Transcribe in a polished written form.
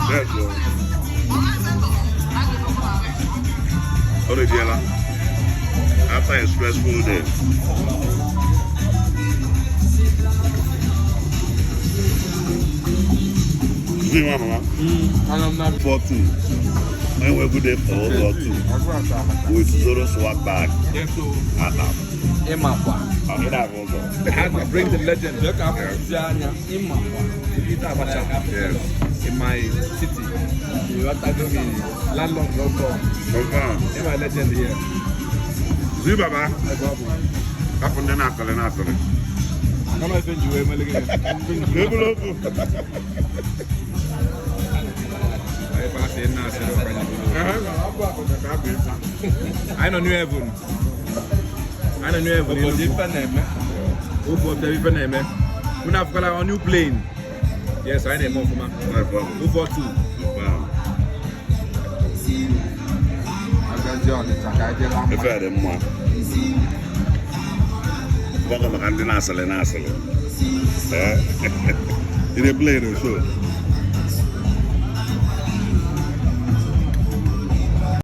Yes, sir. Original. After a stressful day. See, Mama? I'm not 4-2. When we go there for 4-2. With Zoro swag bag. Yes, so I'm in that also. I had to bring the legend. Look up Zania in in my city. You are telling me landlord local. In my legend here. See, Baba? Up on the knuckle and knuckle. I'm not even doing I don't know heaven. I don't know heaven. Who bought the different name? We have got a new plane. Yes, I know more for my. Who bought two? If I had a month. Welcome to Nasale. In a plane or so.